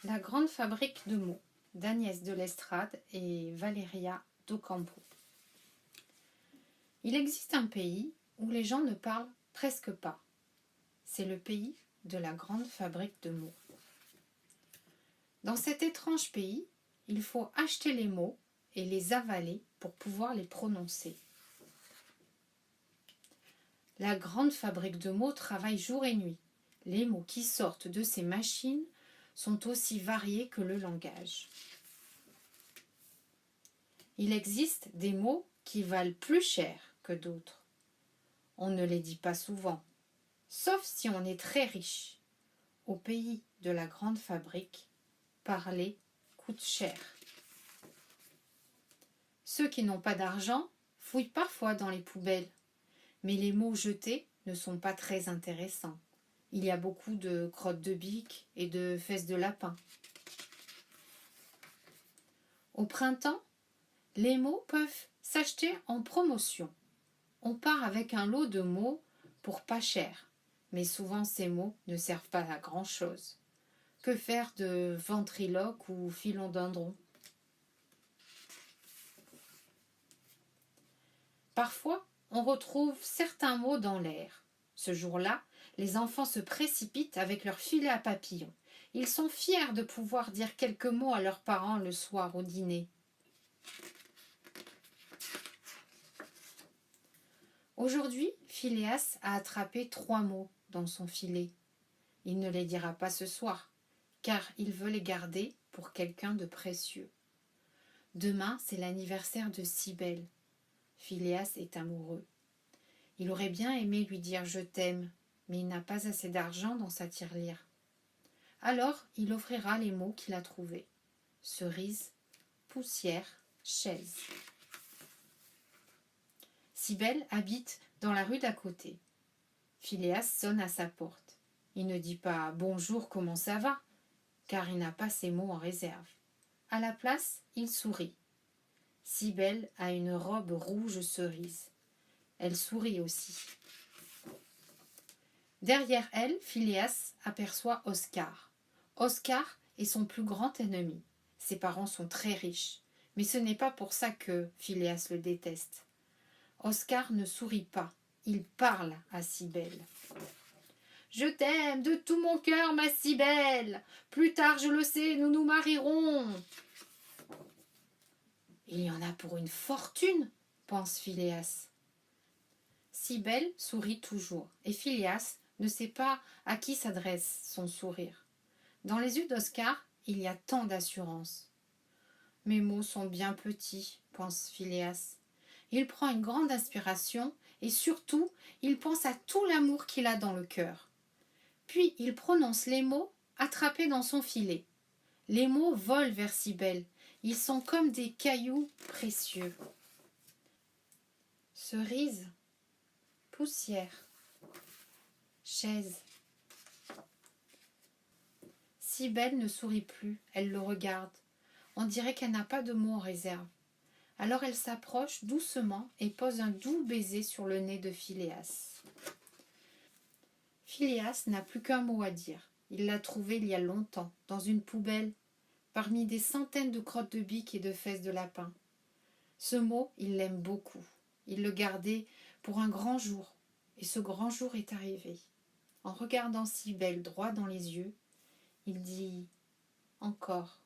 La grande fabrique de mots d'Agnès de Lestrade et Valeria d'Ocampo. Il existe un pays où les gens ne parlent presque pas. C'est le pays de la grande fabrique de mots. Dans cet étrange pays, il faut acheter les mots et les avaler pour pouvoir les prononcer. La grande fabrique de mots travaille jour et nuit. Les mots qui sortent de ces machines sont aussi variés que le langage. Il existe des mots qui valent plus cher que d'autres. On ne les dit pas souvent, sauf si on est très riche. Au pays de la grande fabrique, parler coûte cher. Ceux qui n'ont pas d'argent fouillent parfois dans les poubelles, mais les mots jetés ne sont pas très intéressants. Il y a beaucoup de crottes de bique et de fesses de lapin. Au printemps, les mots peuvent s'acheter en promotion. On part avec un lot de mots pour pas cher, mais souvent ces mots ne servent pas à grand-chose. Que faire de ventriloque ou philodendron? Parfois, on retrouve certains mots dans l'air. Ce jour-là, les enfants se précipitent avec leur filet à papillons. Ils sont fiers de pouvoir dire quelques mots à leurs parents le soir au dîner. Aujourd'hui, Phileas a attrapé 3 mots dans son filet. Il ne les dira pas ce soir, car il veut les garder pour quelqu'un de précieux. Demain, c'est l'anniversaire de Cybèle. Phileas est amoureux. Il aurait bien aimé lui dire « je t'aime », mais il n'a pas assez d'argent dans sa tirelire. Alors, il offrira les mots qu'il a trouvés. Cerise, poussière, chaise. Cybèle habite dans la rue d'à côté. Phileas sonne à sa porte. Il ne dit pas « bonjour, comment ça va ?» car il n'a pas ces mots en réserve. À la place, il sourit. Cybèle a une robe rouge cerise. Elle sourit aussi. Derrière elle, Phileas aperçoit Oscar. Oscar est son plus grand ennemi. Ses parents sont très riches, mais ce n'est pas pour ça que Phileas le déteste. Oscar ne sourit pas, il parle à Cybèle. « Je t'aime de tout mon cœur, ma Cybèle. Plus tard, je le sais, nous nous marierons. » Il y en a pour une fortune, pense Phileas. Cybèle sourit toujours, et Phileas ne sait pas à qui s'adresse son sourire. Dans les yeux d'Oscar, il y a tant d'assurance. Mes mots sont bien petits, pense Phileas. Il prend une grande inspiration et surtout, il pense à tout l'amour qu'il a dans le cœur. Puis il prononce les mots attrapés dans son filet. Les mots volent vers Cybèle. Ils sont comme des cailloux précieux. Cerise, poussière, chaise. Cybèle ne sourit plus, elle le regarde. On dirait qu'elle n'a pas de mots en réserve. Alors elle s'approche doucement et pose un doux baiser sur le nez de Phileas. Phileas n'a plus qu'un mot à dire. Il l'a trouvé il y a longtemps, dans une poubelle, parmi des centaines de crottes de bique et de fesses de lapin. Ce mot, il l'aime beaucoup. Il le gardait pour un grand jour, et ce grand jour est arrivé. En regardant Cybèle droit dans les yeux, il dit « Encore ».